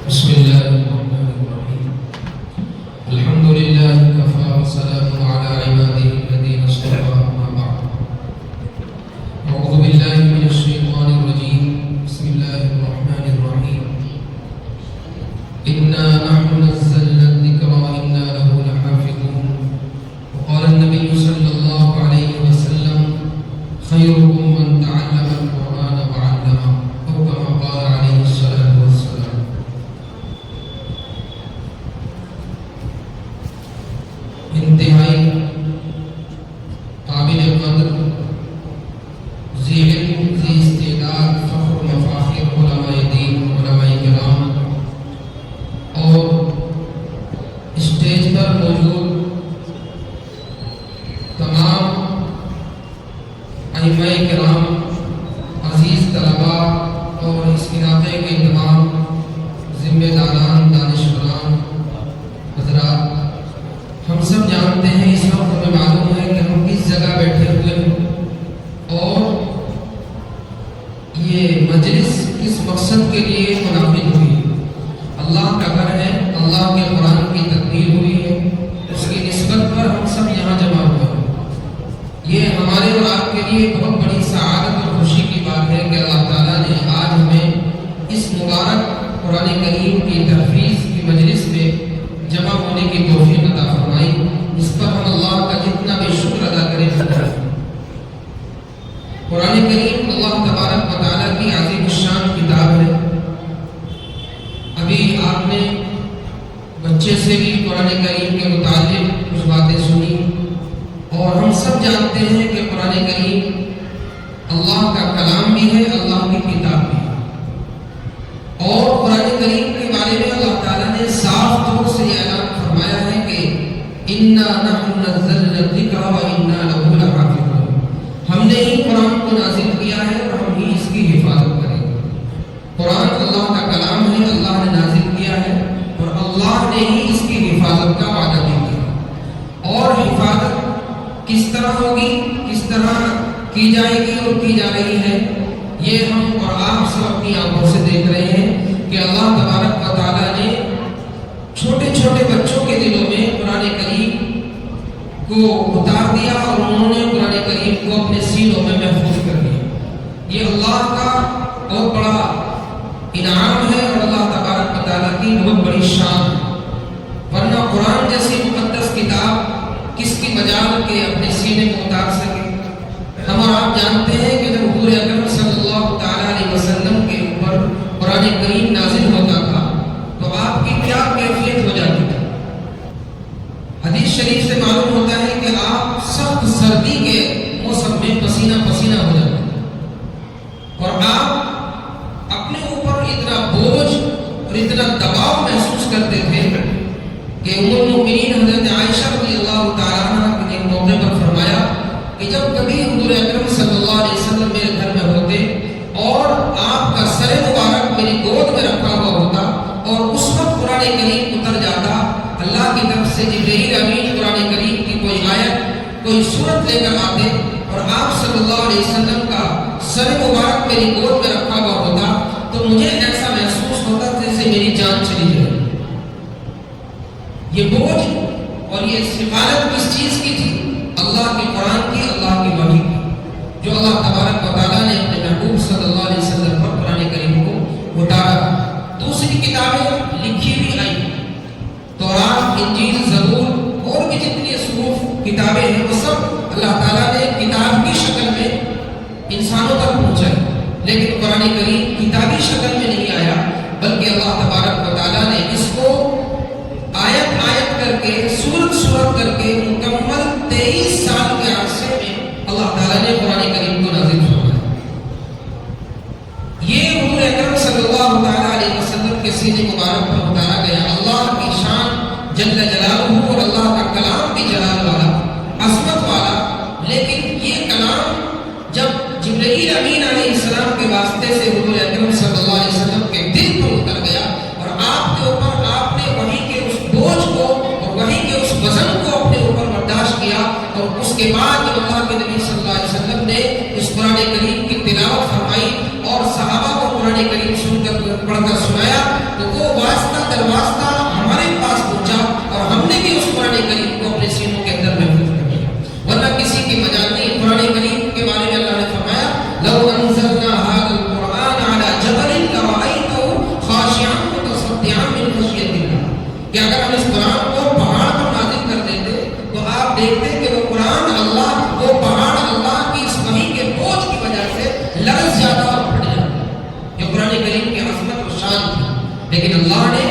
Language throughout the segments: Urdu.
بسم الله الرحمن الرحيم. الحمد لله كفى وسلام على عباده الذين اصطفى أما بعد. أعوذ بالله من الشيطان الرجيم. بسم الله الرحمن الرحيم. إنا نحن نزلنا الذكر وإنا له لحافظون. وقال النبي صلى الله عليه وسلم: خيركم من تعلم القرآن وعلمه، أو كما قال عليه الصلاة والسلام. انتہائی قابل قدر ذی علم ذی استعداد فخر مفاخر علماء دین علماء کرام اور اسٹیج پر موجود تمام ائمہ کرام، عزیز طلباء اور اس علاقے کے تمام ذمہ داران، دانشوران حضرات، ہم سب جانتے ہیں، اس وقت ہمیں معلوم ہے کہ ہم کس جگہ بیٹھے ہوئے ہیں اور یہ مجلس کس مقصد کے لیے منعقد ہوئی ہے۔ اللہ کا گھر ہے، اللہ کے قرآن کی تکمیل ہوئی ہے، اس کی نسبت پر ہم سب یہاں جمع ہوئے ہیں۔ یہ ہمارے اور آپ کے لیے بہت بڑی سعادت اور خوشی کی بات ہے کہ اللہ تعالیٰ نے آج ہمیں اس مبارک قرآن کریم کی تحفیظ کی مجلس میں جمع ہونے کی توفیق عطا فرمائی۔ اس پر ہم اللہ کا جتنا بھی شکر ادا کریں۔ قرآن کریم اللہ تبارک و تعالیٰ کی عظیم الشان کتاب ہے۔ ابھی آپ نے بچے سے بھی قرآن کریم کے متعلق کچھ باتیں سنی، اور ہم سب جانتے ہیں کہ قرآن کریم اللہ کا کلام بھی ہے، اللہ کی کتاب بھی ہے۔ اور قرآن کریم کے بارے میں اللہ تعالیٰ نے صاف طور سے یہ اعلان فرمایا ہے کہ اِنَّا نَحْنُ نَزَّلْنَا الذِّكْرَ وَإِنَّا لَهُ لَحَافِظُونَ۔ ہم نے ہی قرآن کو نازل کیا ہے اور ہم ہی اس کی حفاظت کریں گے۔ قرآن اللہ کا کلام ہے، اللہ نے نازل کیا ہے اور اللہ نے ہی اس کی حفاظت کا وعدہ بھی کیا۔ اور حفاظت کس طرح ہوگی، کس طرح کی جائے گی اور کی جا رہی ہے، یہ ہم اور آپ سب اپنی آنکھوں سے دیکھ رہے ہیں کہ اللہ تبارک و تعالیٰ نے چھوٹے چھوٹے بچوں کے دلوں میں قرآن کریم کو اتار دیا اور انہوں نے قرآن کریم کو اپنے سینوں میں محفوظ کر دیا۔ یہ اللہ کا بہت بڑا انعام ہے اور اللہ تبارک و تعالیٰ کی بہت بڑی شان ہے، ورنہ قرآن جیسی مقدس کتاب کس کی مجال کے اپنے سینے کو اتار سکے۔ ہم اور آپ جانتے ہیں کہ جب حضور اکرم صلی اللہ تعالیٰ علیہ وسلم کے اوپر قرآن کریم نازل ہوتا تھا تو آپ کی کیا کیفیت ہو جاتی تھی۔ حدیث شریف سے معلوم ہوتا ہے کہ آپ سخت سردی کے موسم میں پسینہ پسینہ ہو جاتے تھے اور آپ اپنے اوپر اتنا بوجھ اور اتنا دباؤ محسوس کرتے تھے کہ ام المؤمنین حضرت عائشہ رضی اللہ تعالیٰ عنہ نے ایک موقع پر فرمایا کہ جب کبھی حضور اکرم صلی اللہ علیہ وسلم میرے گھر میں ہوتے اور آپ کا سر مبارک میری گود میں رکھا ہوا ہوتا اور اس وقت قرآن کریم اتر جاتا، اللہ کی طرف سے جبرائیل امین قرآن کریم کی کوئی آیت کوئی سورت لے کر آتے اور آپ صلی اللہ علیہ وسلم کا سر مبارک میری گود میں رکھا ہوا ہوتا تو مجھے ایسا محسوس ہوتا جیسے میری جان چلی جائے۔ یہ بوجھ اور یہ سفارت کس چیز کی تھی؟ اللہ کے قرآن کی، اللہ کی وحی کی، جو اللہ تبارک و تعالیٰ نے اپنے محبوب صلی اللہ علیہ وسلم پر قرآن کریم کو اتارا۔ دوسری کتابیں لکھی بھی آئی، تورات، انجیل، زبور اور بھی جتنی صحف کتابیں ہیں وہ سب اللہ تعالیٰ نے کتاب کی شکل میں انسانوں تک پہنچائی، لیکن قرآن کریم کتابی شکل میں نہیں آیا، بلکہ اللہ تبارک و تعالیٰ نے اس کو آیت آیت کر کے، سورت سورت کر کے مکمل 23 سال کے عرصے میں اللہ تعالیٰ نے قرآن کریم کو نازل فرمایا۔ یہ حضور اکرم صلی اللہ تعالیٰ علیہ وسلم کے سینے مبارک پر اتارا گیا۔ اللہ کی شان جل جلالہ اور اللہ کا کلام بھی جلال والا، عظمت والا، لیکن یہ کلام جب جبرائیل امین علیہ السلام کے واسطے سے حضور اکرم صلی اللہ علیہ وسلم کے دل پر اتر گیا اور آپ کے اوپر آپ نے وحی کے اس بوجھ کو اور وحی کے اس وزن کو اپنے اوپر برداشت کیا، اور اس کے بعد جب اللہ کے نبی صلی اللہ علیہ وسلم نے اس قرآن کریم کی تلاوت فرمائی اور صحابہ کو قرآن کریم سن کر پڑھ کر سنایا تو وہ جب اس قرآن کو پہاڑ پر نازل کر دیتے تو آپ دیکھتے کہ وہ قرآن اللہ، وہ پہاڑ اللہ کی اس وحی کے بوجھ کی وجہ سے لرز جاتا اور پھٹ جاتا۔ یہ قرآن کریم کی عظمت و شان تھی، لیکن اللہ نے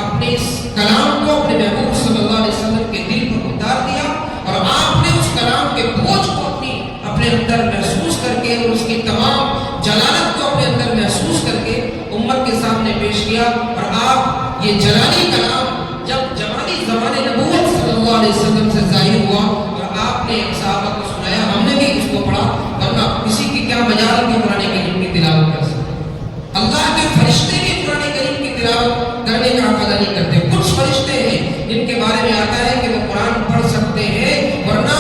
اپنے اس کلام کو اپنے محبوب صلی اللہ علیہ وسلم کے دل پر اتار دیا، اور آپ نے اس کلام کے بوجھ کو اپنے اندر محسوس کر کے اور اس کی تمام جلالت کو اپنے اندر محسوس کر کے امت کے سامنے پیش کیا۔ اور آپ یہ جلالی کلام جب جمالی زمانے نبوت صلی اللہ علیہ وسلم سے ظاہر ہوا اور آپ نے صحابہ کو سنایا، ہم نے بھی اس کو پڑھا، ورنہ کسی کی کیا مجال کہ قرآن کریم کی تلاوت کر سکے۔ اللہ کے فرشتے بھی قرآن کریم کی تلاوت کرنے کا حق ادا نہیں کرتے۔ کچھ فرشتے ہیں جن کے بارے میں آتا ہے کہ وہ قرآن پڑھ سکتے ہیں، ورنہ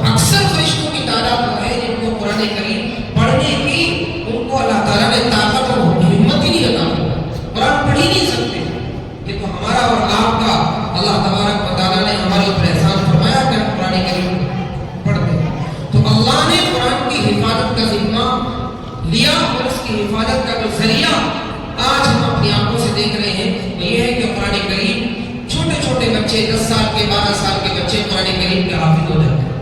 اکثر فرشتوں کی تعداد وہ ہے جن کو قرآن کریم پڑھنے کی ان کو اللہ تعالیٰ نے طاقت اور ہمت ہی نہیں عطا کی، قرآن پڑھ ہی نہیں سکتے۔ یہ تو ہمارا اور آپ کا اللہ تبارک و تعالیٰ نے ہمارے اوپر احسان فرمایا کہ ہم قرآن کریم پڑھتے ہیں۔ تو اللہ نے قرآن کی حفاظت کا ذمہ لیا، اور اس کی حفاظت کا جو ذریعہ آج ہم اپنی آنکھوں سے دیکھ رہے ہیں وہ یہ ہے کہ قرآن کریم چھوٹے چھوٹے بچے 10 سال کے 12 سال کے بچے قرآن کریم کے حافظ ہو جاتے ہیں،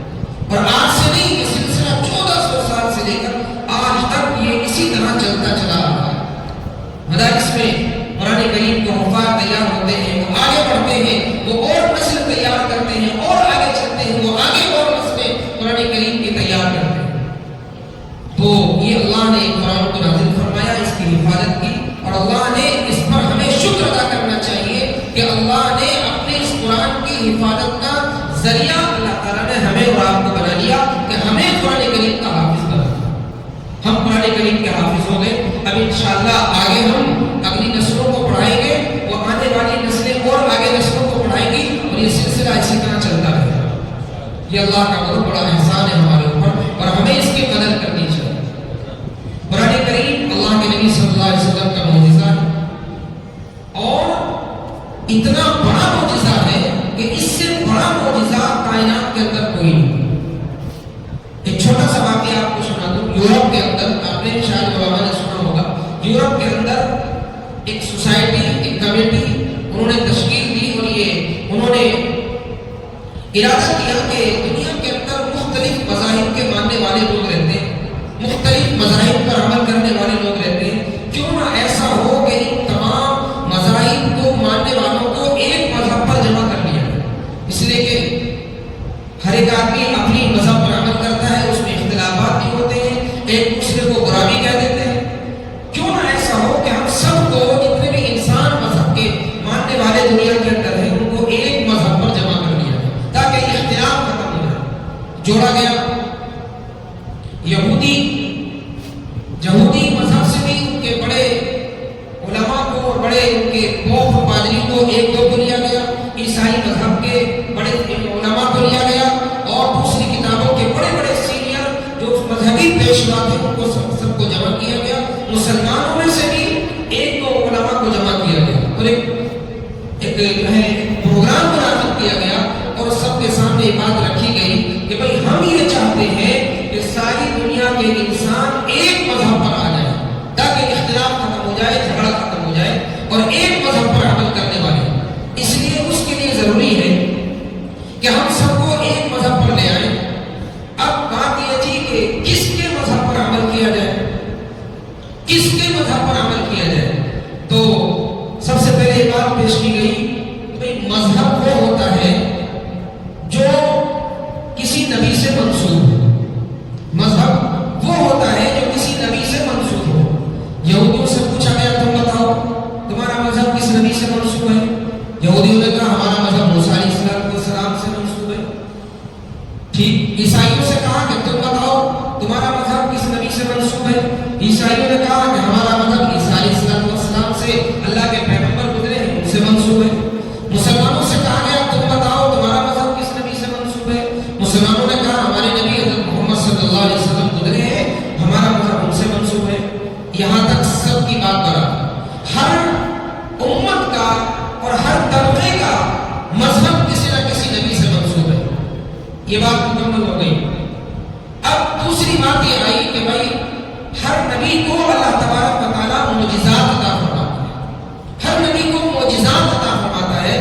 اور آج سے نہیں، یہ سلسلہ 1400 سال سے لے کر آج تک یہ اسی طرح چلتا چلا رہا ہے۔ مدارس میں قرآن کریم کے حفاظ تیار ہوتے ہیں، وہ آگے بڑھتے ہیں، وہ اور نسل تیار کرتے ہیں، اور آگے چلتے ہیں، وہ آگے اور نسلیں قرآن کریم کی تیار کرتے ہیں۔ تو یہ اللہ نے قرآن کو نازل فرمایا، اس کی حفاظت کی، اور اللہ نے اس پر ہمیں شکر ادا کرنا چاہیے کہ اللہ نے اپنے اس قرآن کی حفاظت کا ذریعہ اللہ تعالیٰ نے ہمیں اور آپ کو بنا لیا کہ ہمیں قرآن کریم کا حافظ بنا۔ ہم قرآن کریم کے حافظ ہو گئے۔ اب انشاءاللہ آگے ہم اگلی نسلوں کو پڑھائیں گے، وہ آنے والی نسلیں اور آگے نسلوں کو پڑھائیں گی، اور یہ سلسلہ اسی طرح چلتا رہے گا۔ یہ اللہ کا بہت بڑا احسان ہے ہمارے اوپر، اور ہمیں اس کی قدر کرنی چاہیے۔ قرآن کریم اللہ کے نبی صلی اللہ علیہ وسلم کا معجزہ ہے، اور اتنا بڑا معجزہ ہے کہ اس سے بڑا معجزہ کائنات کے اندر کوئی نہیں۔ ایک چھوٹا سا واقعہ آپ کو سنا دوں۔ یورپ کے اندر، آپ نے شاید علماء نے سنا ہوگا، یورپ کے اندر ایک سوسائٹی، ایک کمیٹی انہوں نے تشکیل دی، اور یہ انہوں نے ارادہ کیا کہ دنیا کے اندر مختلف مذاہب کے ماننے والے لوگ رہتے ہیں، مختلف مذاہب پر عمل کرنے والے لوگ رہتے ہیں، کیوں نہ ایسا ہو کہ ان تمام مذاہب کو ماننے والوں کو ایک مذہب پر جمع کر لیا جائے۔ اس لیے کہ ہر ایک آدمی اپنی مذہب پر عمل کرتا ہے، اس میں اختلافات بھی ہوتے ہیں، ایک دوسرے کو برا بھی کہہ دیتے ہیں۔ کیوں نہ ایسا ہو کہ ہم سب کو، جتنے بھی انسان مذہب کے ماننے والے دنیا کے اندر ہیں، ان کو ایک مذہب پر جمع کر لیا جائے تاکہ اختلاف ختم ہو جائے۔ جوڑا گیا یہودی مذہب سے بھی ان کے بڑے علماء کو اور بڑے ان کے پوپ پادری کو ایک دو کو لیا گیا، عیسائی مذہب کے بڑے علماء کو لیا گیا، اور دوسری کتابوں کے بڑے بڑے سینئر جو مذہبی پیشوا تھے ان کو سب کو جمع کیا گیا۔ مسلمانوں میں سے بھی ایک دو علماء کو جمع کیا گیا، اور ایک پروگرام منعقد کیا گیا، اور سب کے سامنے یہ بات رکھی گئی کہ بھائی ہم یہ چاہتے ہیں کہ ساری دنیا کے انسان ایک مذہب پر آ جائے تاکہ اختلاف ختم ہو جائے، جھگڑا ختم ہو جائے، اور ایک مذہب پر عمل کرنے والے۔ اس لیے اس کے لیے ضروری ہے کہ ہم سب کو ایک مذہب پر لے آئیں۔ اب بات یہ تھی کہ کس کے مذہب پر عمل کیا جائے، کس کے مذہب پر عمل کیا جائے۔ تو سب سے پہلے یہ بات پیش کی گئی کہ مذہب وہ ہوتا ہے جو کسی نبی سے منسوب ہو۔ مذہب وہ ہوتا ہے جو کسی نبی سے منسوب ہو۔ یہودیوں سے پوچھا گیا تم بتاؤ تمہارا مذہب کس نبی سے منسوب ہے؟ یہودیوں نے کہا ہمارا مذہب موسیٰ علیہ السلام سے منسوب ہے۔ ٹھیک، عیسائیوں سے کہا کہ تم بتاؤ تمہارا مذہب کس نبی سے منسوب ہے؟ عیسائیوں نے کہا کہ ہمارا مذہب عیسیٰ علیہ السلام سے، اللہ کے پیغمبر گزرے ہیں ان سے منسوب ہے۔ مسلمانوں سے کہا گیا تم بتاؤ تمہارا مذہب کس نبی سے منسوب ہے؟ مسلمانوں نے کہا ہمارے نبی حضرت محمد صلی اللہ علیہ وسلم گزرے ہیں، ہمارا مذہب ان سے منسوب ہے۔ یہاں تک سب کی بات برابر، ہر امت کا اور ہر طبقے کا مذہب کسی نہ کسی نبی سے منسوب ہے۔ یہ بات مکمل ہو گئی۔ اب دوسری بات یہ آئی کہ بھائی ہر نبی کو اللہ تبارک و تعالیٰ معجزات عطا فرماتا ہے، ہر نبی کو معجزات عطا فرماتا ہے۔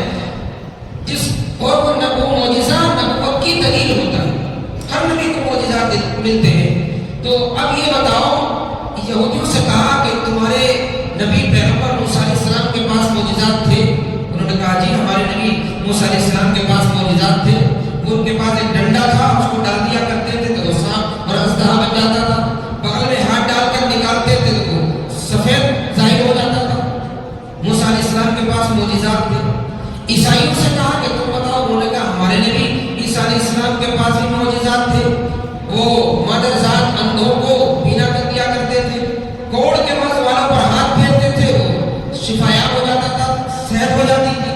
موسیٰ علیہ السلام کے پاس معجزات تھے. وہ ان کے پاس ایک ڈنڈا تھا, اس کو ڈال دیا کرتے تھے تو وہ سانپ اور اژدہا بن جاتا تھا. بغل میں ہاتھ ڈال کر نکالتے تھے تو وہ سفید ظاہر ہو جاتا تھا. موسیٰ علیہ السلام کے پاس معجزات تھے. عیسائیوں سے کہا کہ تم بتاؤ. انہوں نے کہا ہمارے نبی عیسیٰ علیہ السلام کے پاس بھی معجزات تھے. وہ مادرزاد اندھوں کو بینا کر دیا کرتے تھے, کوڑ کے مرض والوں پر ہاتھ پھیرتے تھے, وہ شفایاب ہو جاتا تھا, صحت ہو جاتی تھی.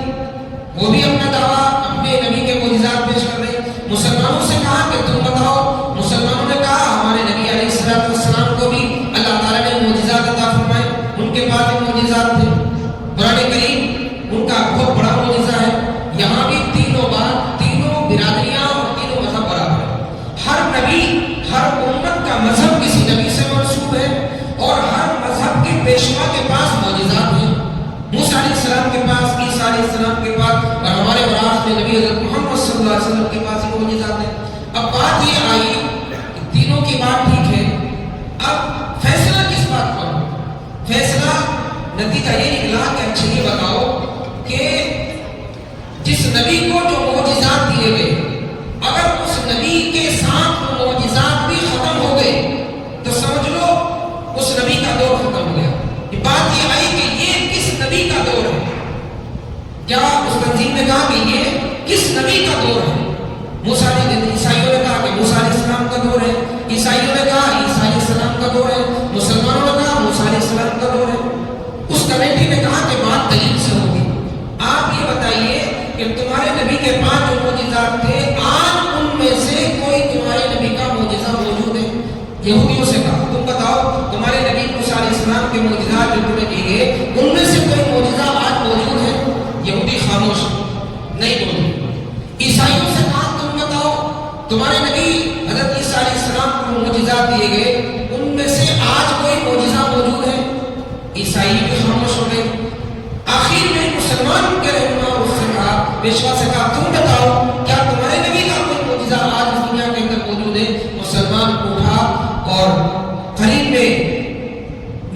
وہ بھی اپنا دعویٰ اپنے نبی کے معجزات پیش کر رہے. مسلمانوں سے کہا کہ تم بتاؤ. مسلمانوں نے کہا ہمارے نبی علیہ السلام کو بھی اللہ تعالیٰ نے معجزات عطا فرمائے, ان کے پاس بھی معجزات تھے. قرآن کریم ان کا بہت بڑا معجزہ ہے. یہاں بھی تینوں بات, تینوں برادریاں اور تینوں مذہب برابر ہیں. ہر نبی, ہر امت کا مذہب کسی نبی سے منسوب ہے اور ہر مذہب کے پیشوا کے پاس معجزات ہیں. موسیٰ علیہ السلام کے پاس, عیسیٰ علیہ السلام کے پاس اور ہمارے وراثت میں نبی حضرت محمد صلی اللہ علیہ وسلم کے پاس ہی معجزات ہیں. اب بات یہ آئی کہ تینوں کی بات ٹھیک ہے, اب فیصلہ کس بات پر؟ فیصلہ نتیجہ یہ نکلا کہ اچھا یہ بتاؤ کہ جس نبی کو جو معجزات دیے گئے, اگر اس نبی کے ساتھ وہ معجزات بھی ختم ہو گئے تو سمجھ لو اس نبی کا دور ختم ہو گیا. یہ بات یہ آئی کہ یہ کس نبی کا دور ہے. کیا اس تنظیم نے کہا کہ یہ کس نبی کا دور ہے؟ عیسائیوں نے کہا کہ موسیٰ علیہ السلام کا دور ہے. عیسائیوں نے کہا عیسیٰ علیہ السلام کا دور ہے. مسلمانوں نے کہا موسیٰ علیہ السلام کا دور ہے. اس کمیٹی نے کہا کہ بات دلیل سے ہوگی. آپ یہ بتائیے کہ تمہارے نبی کے پاس جو معجزات تھے, آج ان میں سے کوئی تمہارے نبی کا معجزہ موجود ہے؟ یہودیوں سے کہا تم بتاؤ تمہارے نبی موسیٰ علیہ السلام کے معجزات جو تمہیں دیے گئے ان میں سے کوئی معجزہ آج موجود ہے؟ یہودی خاموش, نہیں بولے. عیسائیوں سے کہا تم بتاؤ تمہارے نبی حضرت عیسیٰ علیہ السلام کو معجزات دیے گئے ان میں سے آج کوئی معجزہ موجود ہے؟ عیسائی بھی خاموش ہو گئے. آخر میں مسلمان کے رہنما اس سے کہا, پیشوا سے کہا تم بتاؤ کیا تمہارے نبی کا کوئی معجزہ آج اس دنیا کے اندر موجود ہے؟ مسلمان اٹھا اور قریب میں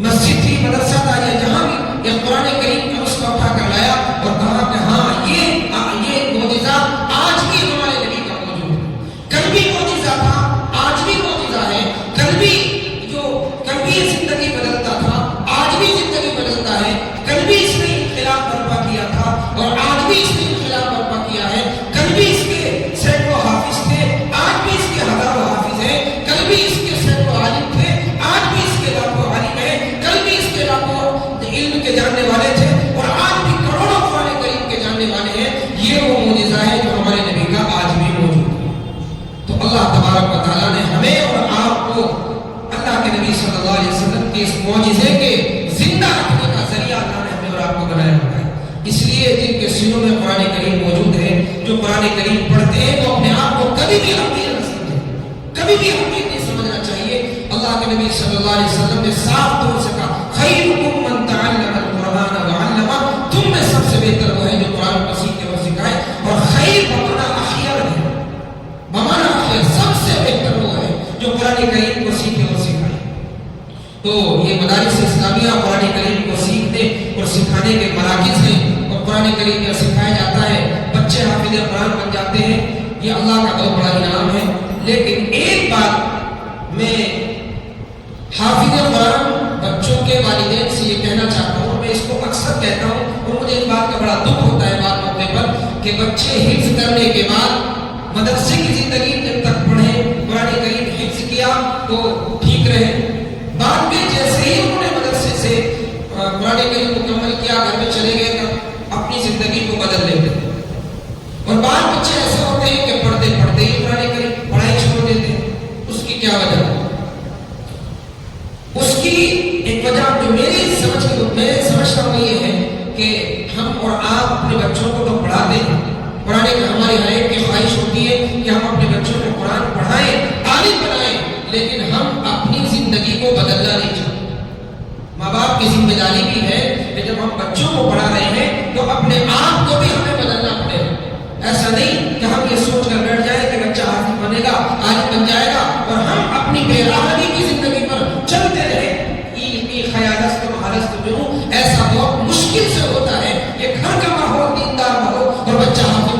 مسجد تھی, مدرسہ تھا یا جہاں بھی, یہ قرآن کریم کا اس کو اٹھا کر لایا اور کہا کہ ہاں یہ معجزہ آج بھی ہمارے نبی کا موجود ہے. کل بھی معجزہ تھا, آج بھی معجزہ ہے. کل بھی یہ زندگی بدلتا تھا, آج بھی زندگی بدلتا ہے. کل بھی اس نے انقلاب برپا کیا تھا اور آج بھی اس نے انقلاب برپا کیا ہے. کل بھی اس کے سینکڑوں حافظ تھے, آج بھی اس کے ہزاروں حافظ ہیں. کل بھی اس کے سینکڑوں عالم تھے, آج بھی اس کے لاکھوں عالم ہیں. کل بھی اس کے لاکھوں علم کے جاننے والے تھے اور آج بھی کروڑوں قرآن کریم کے جاننے والے ہیں. یہ وہ معجزہ ہے جو ہمارے نبی کا آج بھی موجود ہے. تو اللہ تبارک و تعالیٰ نے ہمیں اور آپ کو اللہ کے نبی صلی اللہ علیہ وسلم کے اس معجزے کے زندہ رکھنے کا ذریعہ اللہ نے ہمیں اور آپ کو بنایا ہوا ہے. اس لیے جن کے سینوں میں قرآن کریم موجود ہے, جو قرآن کریم پڑھتے ہیں, وہ اپنے آپ کو کبھی بھی حقیر نہ سمجھیں, کبھی بھی حقیر نہیں سمجھنا چاہیے. اللہ کے نبی صلی اللہ علیہ وسلم نے صاف طور سے کہا خیرکم من تعلم القرآن وعلمہ, تم میں سب سے بہتر وہ ہے جو قرآن کو سیکھے اور سکھائے. اور خیر بمانا اخیر ہے, بمانا اخیر, سب سے بہتر وہ ہے جو قرآن کریم کو سیکھے اور سکھائے. تو یہ مدارس اسلامیہ قرآن کریم کو سیکھنے اور سکھانے کے مراکز ہیں اور قرآن کریم کا سکھایا جاتا ہے. بچے حافظ قرآن بن جاتے ہیں, یہ اللہ کا بہت بڑا انعام ہے. لیکن ایک بات میں حافظ قرآن بچوں کے والدین سے یہ کہنا چاہتا ہوں, میں اس کو اکثر کہتا ہوں اور مجھے اس بات کا بڑا دکھ ہوتا ہے بعض موقع پر کہ بچے حفظ کرنے کے بعد مدرسے کی زندگی جب تک پڑھیں, قرآن کریم حفظ کیا تو ٹھیک رہے, بعد میں جیسے ہی انہوں نے مدرسے سے قرآن کریم مکمل کیا, گھر میں چلے گئے تو اپنی زندگی کو بدل لیتے ہیں. اور بعض بچے ایسے ہوتے ہیں کہ پڑھتے پڑھتے ہی قرآن کریم پڑھائی چھوڑ دیتے ہیں. اس کی کیا وجہ ہے؟ اس کی ایک وجہ جو میں سمجھتا ہوں یہ ہے کہ ہم اور آپ اپنے بچوں کو تو پڑھاتے ہیں, قرآن کی ہماری ہر ایک کی خواہش ہوتی ہے کہ ہم اپنے بچوں کو قرآن پڑھائیں, عالم بنائیں, لیکن ہم اپنی زندگی کو بدلنا نہیں چاہتے. ماں باپ کی ذمہ داری بھی ہے کہ جب ہم بچوں کو پڑھا رہے ہیں تو اپنے آپ کو بھی ہمیں بدلنا پڑے. ایسا نہیں کہ ہم یہ سوچ کر بیٹھ جائیں کہ بچہ حافظ بنے گا, عالم بن جائے گا اور ہم اپنی بے راہی کی زندگی پر چلتے رہیں. ایسا بہت مشکل سے ہوتا ہے. یہ گھر کا ماحول دیندار ہو اور بچہ حافظ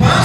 5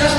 10